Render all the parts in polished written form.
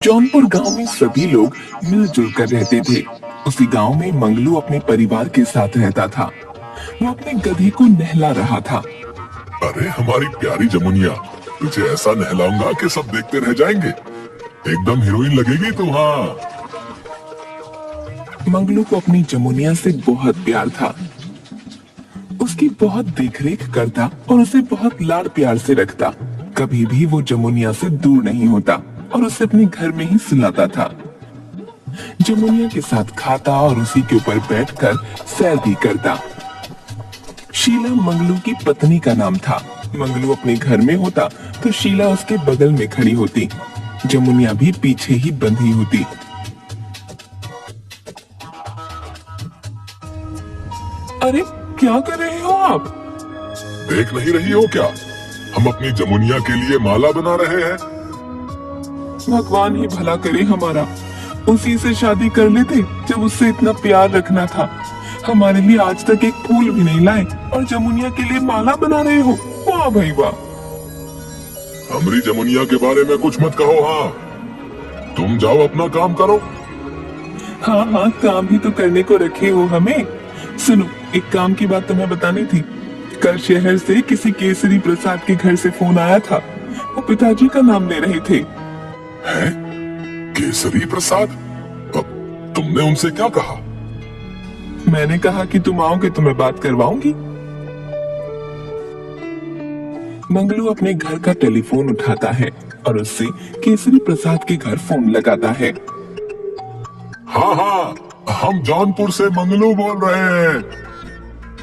जौनपुर गांव में सभी लोग मिलजुल कर रहते थे। उसी गांव में मंगलू अपने परिवार के साथ रहता था। वो अपने गधे को नहला रहा था। अरे हमारी प्यारी जमुनिया, तुझे ऐसा नहलाऊंगा कि सब देखते रह जाएंगे। एकदम हीरोइन लगेगी तू। हाँ, मंगलू को अपनी जमुनिया से बहुत प्यार था। उसकी बहुत देखरेख करता और उसे बहुत लाड़ प्यार से रखता। कभी भी वो जमुनिया से दूर नहीं होता और उसे अपने घर में ही सुलाता था। जमुनिया के साथ खाता और उसी के ऊपर बैठकर सैर भी करता। शीला मंगलू की पत्नी का नाम था। मंगलू अपने घर में होता तो शीला उसके बगल में खड़ी होती। जमुनिया भी पीछे ही बंधी होती। अरे क्या कर रहे हो आप? देख नहीं रही हो क्या? हम अपनी जमुनिया के लिए माला बना रहे हैं। भगवान ही भला करे हमारा। उसी से शादी कर लेते जब उससे इतना प्यार रखना था। हमारे लिए आज तक एक फूल भी नहीं लाए और जमुनिया के लिए माला बना रहे हो। वाह भाई वाह। हमारी जमुनिया के बारे में कुछ मत कहो। हाँ, तुम जाओ अपना काम करो। हाँ हाँ, काम ही तो करने को रखे हो हमें। सुनो, एक काम की बात तुम्हें बतानी थी। कल शहर से किसी केसरी प्रसाद के घर से फोन आया था। वो पिताजी का नाम ले रहे थे। हैं? केसरी प्रसाद? अब तुमने उनसे क्या कहा? मैंने कहा कि तुम आओगे तो मैं बात करवाऊंगी। मंगलू अपने घर का टेलीफोन उठाता है और उससे केसरी प्रसाद के घर फोन लगाता है। हाँ हाँ, हम जौनपुर से मंगलू बोल रहे हैं।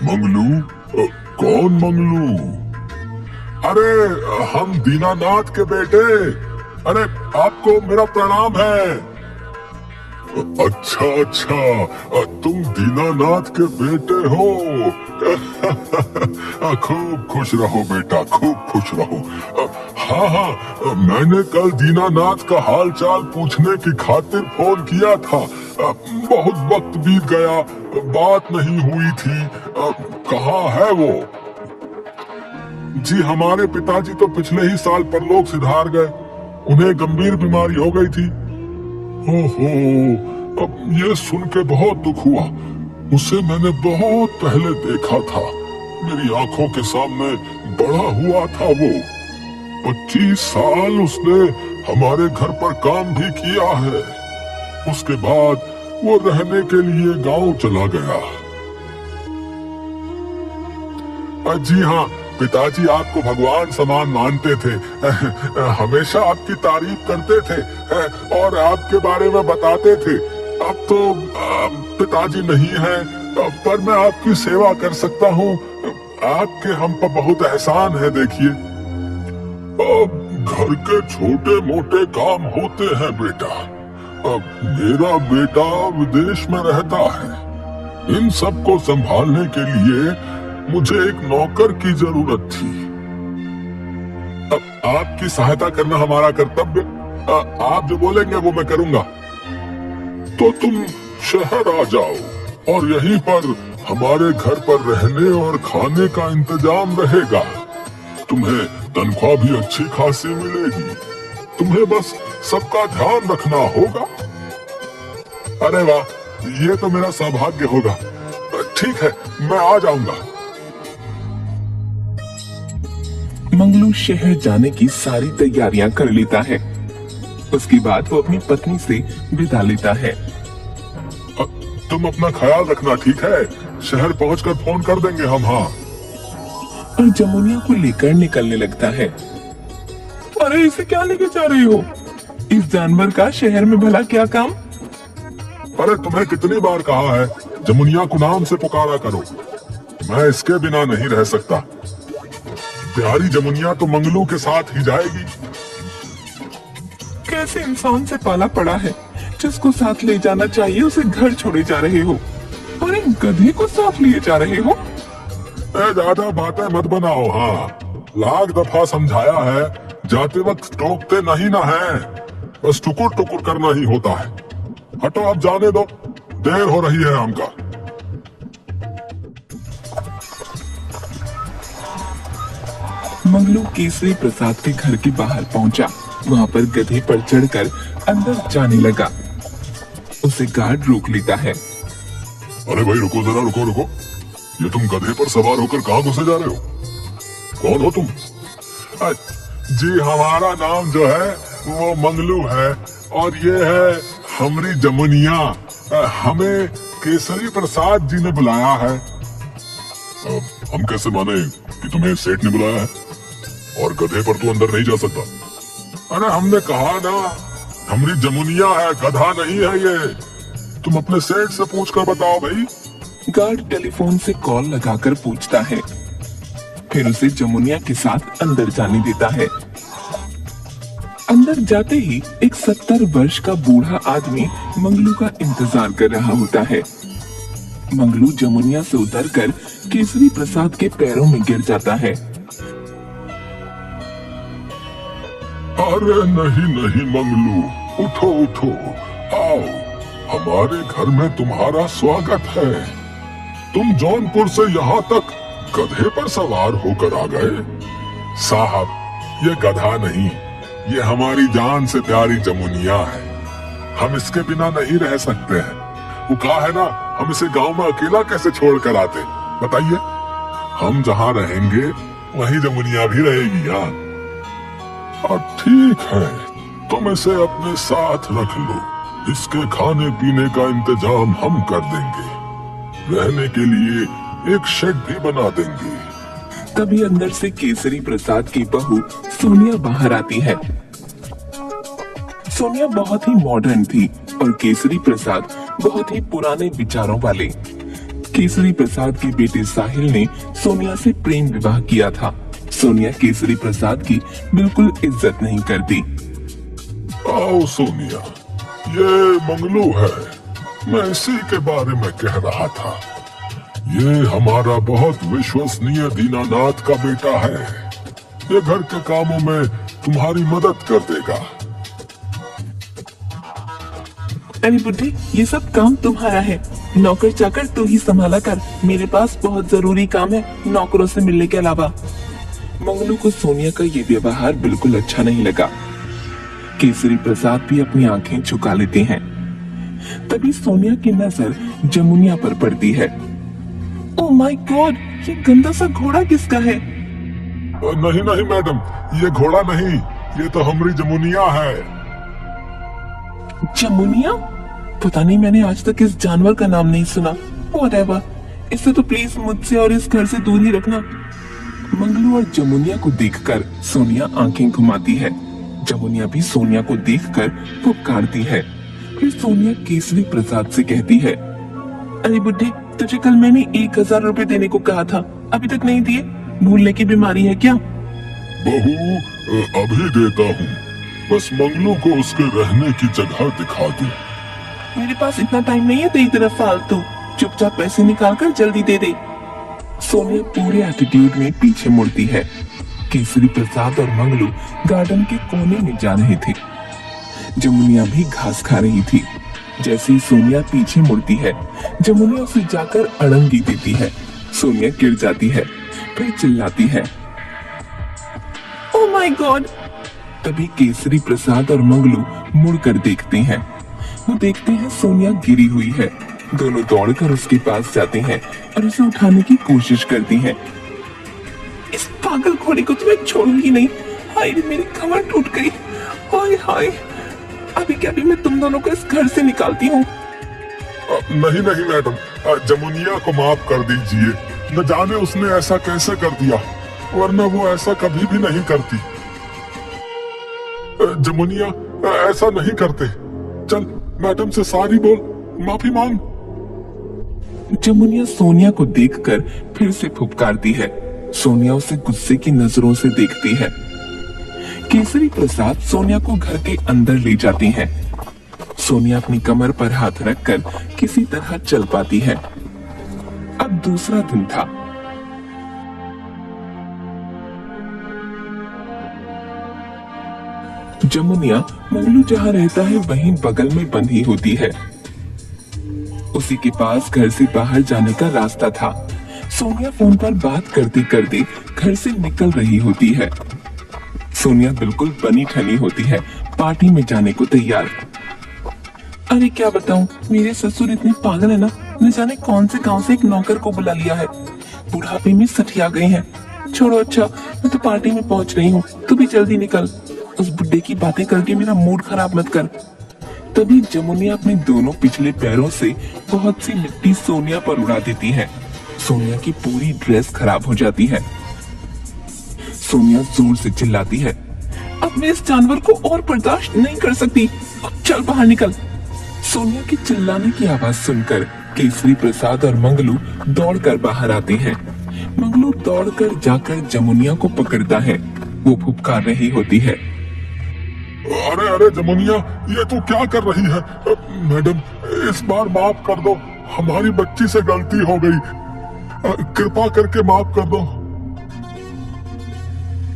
मंगलू? कौन मंगलू? अरे हम दीनानाथ के बेटे। अरे आपको मेरा प्रणाम है। अच्छा अच्छा, तुम दीनानाथ के बेटे हो। खूब खुश रहो बेटा, खूब खुश रहो। हाँ हाँ, मैंने कल दीनानाथ का हाल चाल पूछने की खातिर फोन किया था। बहुत वक्त बीत गया, बात नहीं हुई थी। कहाँ है वो? जी, हमारे पिताजी तो पिछले ही साल परलोक सिधार गए। उन्हें गंभीर बीमारी हो गई थी। ओहो, अब ये सुन के बहुत दुख हुआ। उसे मैंने बहुत पहले देखा था। मेरी आंखों के सामने बड़ा हुआ था वो। 25 साल उसने हमारे घर पर काम भी किया है। उसके बाद वो रहने के लिए गांव चला गया। जी हाँ, पिताजी आपको भगवान समान मानते थे। हमेशा आपकी तारीफ करते थे और आपके बारे में बताते थे। अब तो पिताजी नहीं है, पर मैं आपकी सेवा कर सकता हूँ। आपके हम पर बहुत एहसान है। देखिए, घर के छोटे मोटे काम होते हैं बेटा। मेरा बेटा विदेश में रहता है। इन सब को संभालने के लिए मुझे एक नौकर की जरूरत थी। अब आपकी सहायता करना हमारा कर्तव्य। आप जो बोलेंगे वो मैं करूंगा। तो तुम शहर आ जाओ और यहीं पर हमारे घर पर रहने और खाने का इंतजाम रहेगा। तुम्हें तनख्वाह भी अच्छी खासी मिलेगी। तुम्हें बस सबका ध्यान रखना होगा। अरे वाह, ये तो मेरा सौभाग्य होगा। ठीक है, मैं आ जाऊंगा। मंगलू शहर जाने की सारी तैयारियां कर लेता है। उसके बाद वो अपनी पत्नी से विदा लेता है। तुम अपना ख्याल रखना, ठीक है? शहर पहुंचकर फोन कर देंगे हम। हाँ। और जमुनिया को लेकर निकलने लगता है। अरे इसे क्या लेके जा रहे हो? इस जानवर का शहर में भला क्या काम? अरे तुम्हें कितनी बार कहा है, जमुनिया को नाम से पुकारा करो। मैं इसके बिना नहीं रह सकता। प्यारी जमुनिया तो मंगलू के साथ ही जाएगी। कैसे इंसान से पाला पड़ा है, जिसको साथ ले जाना चाहिए उसे घर छोड़े जा रहे हो और एक गधे को साथ लिए जा रहे हो। ज्यादा बातें मत बनाओ। हाँ, लाख दफा समझाया है, जाते वक्त टोकते नहीं ना है। बस टुकुर टुकुर करना ही होता है। हटो, अब जाने दो, देर हो रही है हमका। मंगलू केसरी प्रसाद के घर के बाहर पहुंचा वहाँ पर गधे पर चढ़कर अंदर जाने लगा। उसे गार्ड रोक लेता है। अरे भाई रुको जरा, रुको रुको, ये तुम गधे पर सवार होकर कहाँ घुसे जा रहे हो? कौन हो तुम? जी हमारा नाम जो है वो मंगलू है और ये है हमारी जमुनिया। हमें केसरी प्रसाद जी ने बुलाया है। हम कैसे माने कि तुम्हें सेठ ने बुलाया है? और गधे पर तू अंदर नहीं जा सकता। अरे हमने कहा ना हमारी जमुनिया है, गधा नहीं है ये। तुम अपने सेठ से पूछ कर बताओ भाई। गार्ड टेलीफोन से कॉल लगाकर पूछता है, फिर उसे जमुनिया के साथ अंदर जाने देता है। अंदर जाते ही एक 70 वर्ष का बूढ़ा आदमी मंगलू का इंतजार कर रहा होता है। मंगलू जमुनिया से उतरकर केसरी प्रसाद के पैरों में गिर जाता है। अरे नहीं नहीं मंगलू, उठो उठो, आओ, हमारे घर में तुम्हारा स्वागत है। तुम जौनपुर से यहाँ तक गधे पर सवार होकर आ गए। साहब ये गधा नहीं, ये हमारी जान से प्यारी जमुनिया है। हम इसके बिना नहीं रह सकते हैं। वो कहा है ना, हम इसे गांव में अकेला कैसे छोड़ कर आते? बताइए, हम जहाँ रहेंगे वहीं जमुनिया भी रहेगी। हाँ और ठीक है, तुम इसे अपने साथ रख लो। इसके खाने पीने का इंतजाम हम कर देंगे। रहने के लिए एक शेड भी बना देंगे। तभी अंदर से केसरी प्रसाद की बहू सोनिया बाहर आती है। सोनिया बहुत ही मॉडर्न थी और केसरी प्रसाद बहुत ही पुराने विचारों वाले। केसरी प्रसाद के बेटे साहिल ने सोनिया से प्रेम विवाह किया था। सोनिया केसरी प्रसाद की बिल्कुल इज्जत नहीं करती। आओ सोनिया, ये मंगलू है, मैं इसी के बारे में कह रहा था। ये हमारा बहुत विश्वसनीय दीनानाथ का बेटा है। ये घर के कामों में तुम्हारी मदद कर देगा। अरे बुड्ढे, ये सब काम तुम्हारा है। नौकर चाकर तू ही संभाला कर। मेरे पास बहुत जरूरी काम है नौकरों से मिलने के अलावा। मंगलू को सोनिया का ये व्यवहार बिल्कुल अच्छा नहीं लगा। केसरी प्रसाद भी अपनी आंखें झुका लेते हैं। तभी सोनिया की नजर जमुनिया पर पड़ती है। ओह माय गॉड, ये गंदा सा घोड़ा किसका है? नहीं नहीं मैडम, ये घोड़ा नहीं, ये तो हमारी जमुनिया है। जमुनिया? पता नहीं, मैंने आज तक इस जानवर का नाम नहीं सुना। व्हाटएवर, इसे तो प्लीज मुझसे और इस घर से दूर ही रखना। मंगलू और जमुनिया को देखकर सोनिया आंखें घुमाती है। जमुनिया भी सोनिया को देखकर पुकारती है। फिर सोनिया केसरी प्रसाद से कहती है, अरे बुड्ढे, तुझे कल मैंने 1000 रुपए देने को कहा था, अभी तक नहीं दिए? भूलने की बीमारी है क्या? बहू, अभी देता हूँ, बस मंगलू को उसके रहने की जगह दिखा दो। मेरे पास इतना टाइम नहीं है तेरी तरफ फालतू। चुपचाप पैसे निकाल कर जल्दी दे दे। सोनिया पूरे एटीट्यूड में पीछे मुड़ती है। केसरी प्रसाद और मंगलू गार्डन के कोने में जा रहे थे। जमुनिया भी घास खा रही थी। जैसे ही सोनिया पीछे मुड़ती है, जमुनिया उसे जाकर अड़ंगी देती है। सोनिया गिर जाती है, फिर चिल्लाती है, ओह माय गॉड। तभी केसरी प्रसाद और मंगलू मुड़कर देखते हैं। वो देखते हैं सोनिया गिरी हुई है। दोनों दौड़कर उसके पास जाते हैं और उसे उठाने की कोशिश करती हैं। इस पागल घोड़े को तो मैं छोड़ूंगी नहीं। हाय रे, मेरी कमर टूट गई। हाय हाय, अभी क्या भी मैं तुम दोनों को इस घर से निकालती हूँ। नहीं नहीं मैडम, जमुनिया को माफ कर दीजिए। न जाने उसने ऐसा कैसे कर दिया, वरना वो ऐसा कभी भी नहीं करती। जमुनिया ऐसा नहीं करते। चल मैडम से सॉरी बोल, माफी मांग। जमुनिया सोनिया को देखकर फिर से फुफकारती है। सोनिया उसे गुस्से की नजरों से देखती है। केसरी प्रसाद सोनिया को घर के अंदर ले जाती हैं। सोनिया अपनी कमर पर हाथ रखकर किसी तरह चल पाती है। अब दूसरा दिन था। जमुनिया मंगलू जहाँ रहता है वहीं बगल में बंधी होती है। उसी के पास घर से बाहर जाने का रास्ता था। सोनिया फोन पर बात करते करते घर से निकल रही होती है। सोनिया बिल्कुल बनी ठनी होती है, पार्टी में जाने को तैयार। अरे क्या बताऊं, मेरे ससुर इतने पागल है ना, न जाने कौन से गांव से एक नौकर को बुला लिया है। बुढ़ापे में सठिया गए हैं। छोड़ो, अच्छा मैं तो पार्टी में पहुंच रही हूँ, तू भी जल्दी निकल। उस बुड्ढे की बातें करके मेरा मूड खराब मत कर। तभी जमुनिया अपने दोनों पिछले पैरों से बहुत सी मिट्टी सोनिया पर उड़ा देती है। सोनिया की पूरी ड्रेस खराब हो जाती है। सोनिया जोर से चिल्लाती है, अब मैं इस जानवर को और बर्दाश्त नहीं कर सकती, अब चल बाहर निकल। सोनिया के चिल्लाने की आवाज सुनकर केसरी प्रसाद और मंगलू दौड़कर बाहर आते हैं। मंगलू दौड़कर जाकर जमुनिया को पकड़ता है। वो फुफकार रही होती है। अरे अरे जमुनिया, ये तू क्या कर रही है? मैडम, इस बार माफ कर दो, हमारी बच्ची से गलती हो गई, कृपा करके माफ कर दो।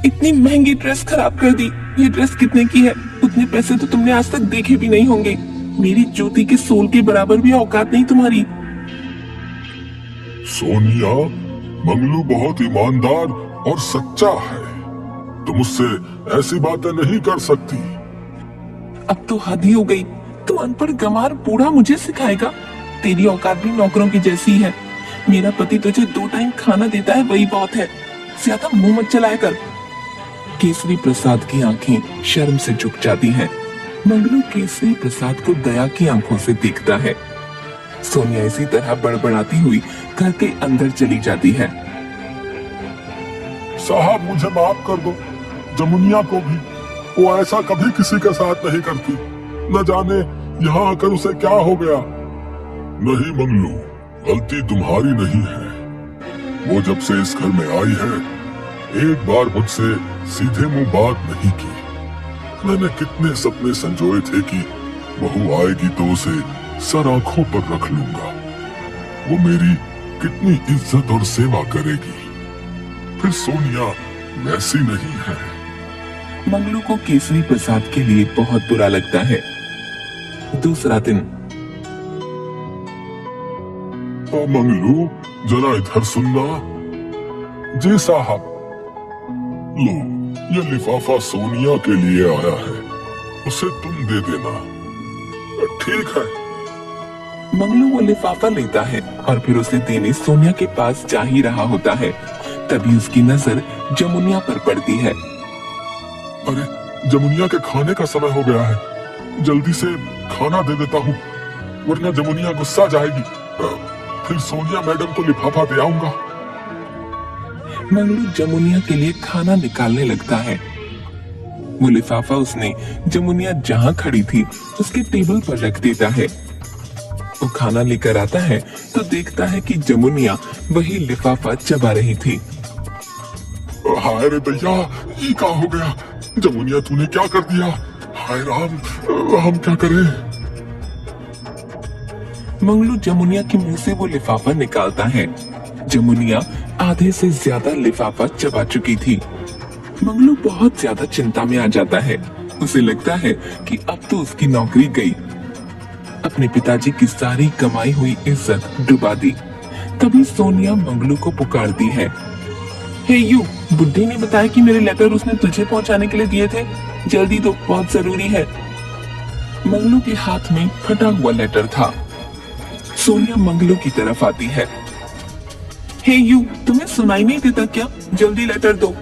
इतनी महंगी ड्रेस खराब कर दी। ये ड्रेस कितने की है? उतने पैसे तो तुमने आज तक देखे भी नहीं होंगे। मेरी जूती के सोल के बराबर भी औकात नहीं तुम्हारी। सोनिया, मंगलू बहुत ईमानदार और सच्चा है, तुम उससे ऐसी बातें नहीं कर सकती। अब तो हद ही हो गई। तू अनपढ़ गंवार बूढ़ा मुझे सिखाएगा? तेरी औकात भी नौकरों की जैसी है। मेरा पति तुझे 2 टाइम खाना देता है, वही बहुत है। ज्यादा मुंह मत चलाया कर। केसरी प्रसाद की आंखें शर्म से झुक जाती हैं। मंगलू केसरी प्रसाद को दया की आंखों से देखता है। सोनिया इसी तरह बड़बड़ाती हुई घर के अंदर चली जाती है। साहब, मुझे माफ कर दो। जमुनिया को भी, वो ऐसा कभी किसी के साथ नहीं करती। न जाने यहाँ आकर उसे क्या हो गया। नहीं मंगलू, गलती तुम्हारी नहीं है। वो जब से इस घर में आई है, एक बार मुझसे सीधे मुंह बात नहीं की। मैंने कितने सपने संजोए थे कि बहू आएगी तो उसे सर आंखों पर रख लूंगा, वो मेरी कितनी इज्जत और सेवा करेगी। फिर सोनिया वैसी नहीं है। मंगलू को केसरी प्रसाद के लिए बहुत बुरा लगता है। दूसरा दिन। मंगलू, जरा इधर सुनना। जी साहब। लो, ये लिफाफा सोनिया के लिए आया है, उसे तुम दे देना। ठीक है। मंगलू वो लिफाफा लेता है और फिर उसे देने सोनिया के पास जा ही रहा होता है। तभी उसकी नजर जमुनिया पर पड़ती है। अरे, जमुनिया के खाने का समय हो गया है, जल्दी से खाना दे देता हूँ, वरना जमुनिया गुस्सा जाएगी। फिर सोनिया मैडम को लिफाफा दे आऊंगा। मंगलू जमुनिया के लिए खाना निकालने लगता है। वो लिफाफा उसने जमुनिया जहाँ खड़ी थी उसके टेबल पर रख देता है। वो खाना लेकर आता है तो देखता है कि जमुनिया वही लिफाफा चबा रही थी। हाय रे दैया, ये क्या हो गया? जमुनिया, तूने क्या कर दिया? हाय राम, हम क्या करें? मंगलू जमुनिया के मुंह से वो लिफाफा निकालता है। जमुनिया आधे से ज्यादा लिफाफा चबा चुकी थी। मंगलू बहुत ज्यादा चिंता में आ जाता है। उसे लगता है कि अब तो उसकी नौकरी गई। अपने पिताजी की सारी कमाई हुई इज्जत डुबा दी। तभी सोनिया मंगलू को पुकारती है। हे यू, बुड्ढी ने बताया कि मेरे लेटर उसने तुझे पहुंचाने के लिए दिए थे, जल्दी दो, बहुत जरूरी है। मंगलू के हाथ में फटा हुआ लेटर था। सोनिया मंगलू की तरफ आती है। हे यू, तुम्हें सुनाई नहीं देता क्या? जल्दी लेटर दो।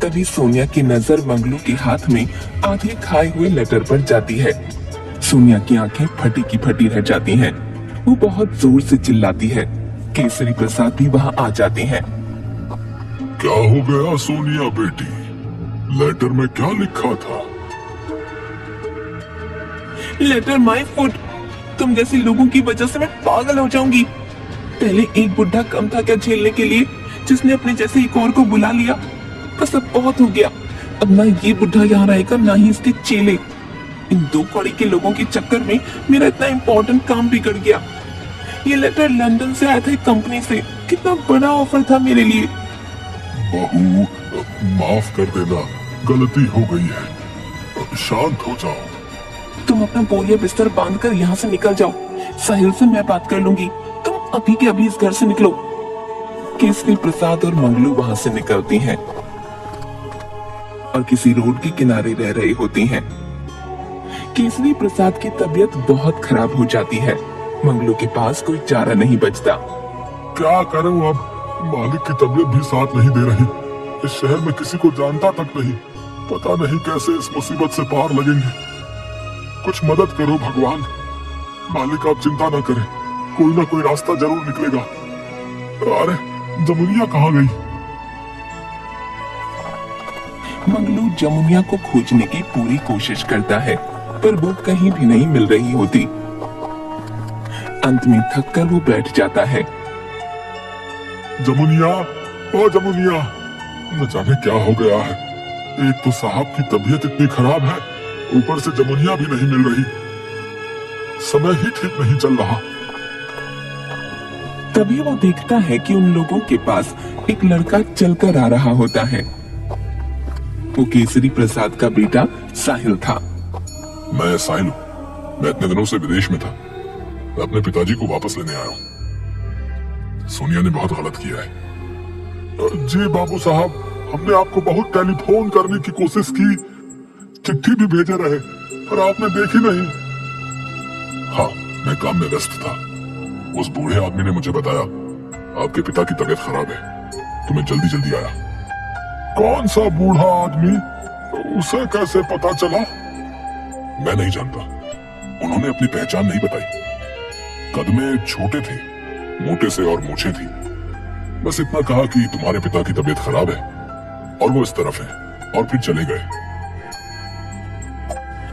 तभी सोनिया की नजर मंगलू के हाथ में आधे खाए हुए लेटर पर जाती है। सोनिया की आंखें फटी की फटी रह जाती हैं। वो बहुत जोर से चिल्लाती है। केसरी प्रसाद भी वहां आ जाते हैं। क्या हो गया सोनिया बेटी? लेटर में क्या लिखा था? Letter my foot. तुम जैसे लोगों की वजह से मैं पागल हो जाऊंगी। पहले एक बुढ़ा कम था क्या झेलने के लिए, जिसने अपने जैसे एक और को बुला लिया। बस अब बहुत हो गया। अब ना ये बुढ़ा यहाँ रहेगा, ना ही इसके चेले। इन 2 कौड़ी के लोगों के चक्कर में मेरा इतना इम्पोर्टेंट काम बिगड़ गया। ये लेटर लंदन से आया था एक कंपनी से। कितना बड़ा ऑफर था मेरे लिए। बहू, माफ कर देना, गलती हो गई है, शांत हो जाओ। तुम अपना बोरिया बिस्तर बांधकर यहाँ से निकल जाओ। साहिल से मैं बात कर लूंगी। तुम अभी के अभी इस घर से निकलो। केसरी प्रसाद और मंगलू वहां से निकलती हैं। और किसी रोड के किनारे रह रहे होते हैं। केसरी प्रसाद की तबीयत बहुत खराब हो जाती है। मंगलू के पास कोई चारा नहीं बचता। क्या करूं अब, मालिक की तबीयत भी साथ नहीं दे रही। इस शहर में किसी को जानता तक नहीं। पता नहीं कैसे इस मुसीबत से पार लगेंगे। कुछ मदद करो भगवान। मालिक आप चिंता न करें, कोई ना कोई रास्ता जरूर निकलेगा। अरे जमुनिया कहाँ गई? मंगलू जमुनिया को खोजने की पूरी कोशिश करता है, पर वो कहीं भी नहीं मिल रही होती। अंत में थककर वो बैठ जाता है। जमुनिया, ओ जमुनिया, न जाने क्या हो गया है। एक तो साहब की तबीयत इतनी खराब है, ऊपर से जमुनिया भी नहीं मिल रही। समय ही ठीक नहीं चल रहा। तभी वो देखता है कि उन लोगों के पास एक लड़का चलकर आ रहा होता है। वो केसरी प्रसाद का बेटा साहिल था। मैं साहिल हूँ। मैं इतने दिनों से विदेश में था। मैं अपने पिताजी को वापस लेने आया हूँ। सोनिया ने बहुत गलत किया है। जी बाबू साहब, हमने आपको बहुत टेलीफोन करने की कोशिश की, चिट्ठी भी भेजे रहे, पर आपने देखी नहीं। हाँ, मैं काम में व्यस्त था। उस बूढ़े आदमी ने मुझे बताया आपके पिता की तबीयत खराब है, तो मैं जल्दी जल्दी आया। कौन सा बूढ़ा आदमी? उसे कैसे पता चला? मैं नहीं जानता। उन्होंने अपनी पहचान नहीं बताई। कद में छोटे थे, मोटे से और मूछें थी। बस इतना कहा कि तुम्हारे पिता की तबीयत खराब है और वो इस तरफ है, और फिर चले गए।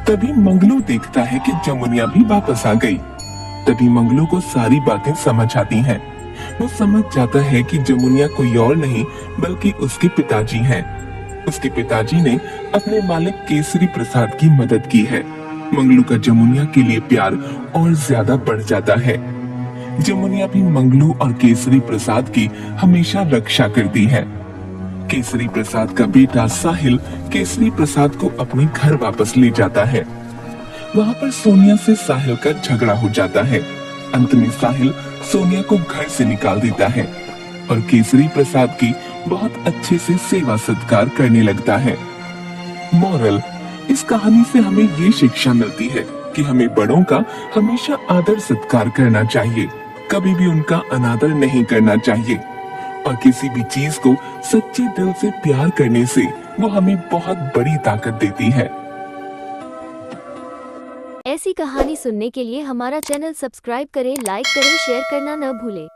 तभी मंगलू देखता है कि जमुनिया भी वापस आ गई। तभी मंगलू को सारी बातें समझ आती हैं। वो समझ जाता है कि जमुनिया कोई और नहीं बल्कि उसके पिताजी हैं। उसके पिताजी ने अपने मालिक केसरी प्रसाद की मदद की है। मंगलू का जमुनिया के लिए प्यार और ज्यादा बढ़ जाता है। जमुनिया भी मंगलू और केसरी प्रसाद की हमेशा रक्षा करती है। केसरी प्रसाद का बेटा साहिल केसरी प्रसाद को अपने घर वापस ले जाता है। वहाँ पर सोनिया से साहिल का झगड़ा हो जाता है। अंत में साहिल सोनिया को घर से निकाल देता है और केसरी प्रसाद की बहुत अच्छे से सेवा सत्कार करने लगता है। मॉरल, इस कहानी से हमें ये शिक्षा मिलती है कि हमें बड़ों का हमेशा आदर सत्कार करना चाहिए, कभी भी उनका अनादर नहीं करना चाहिए। और किसी भी चीज को सच्चे दिल से प्यार करने से वो हमें बहुत बड़ी ताकत देती है। ऐसी कहानी सुनने के लिए हमारा चैनल सब्सक्राइब करें, लाइक करें, शेयर करना न भूलें।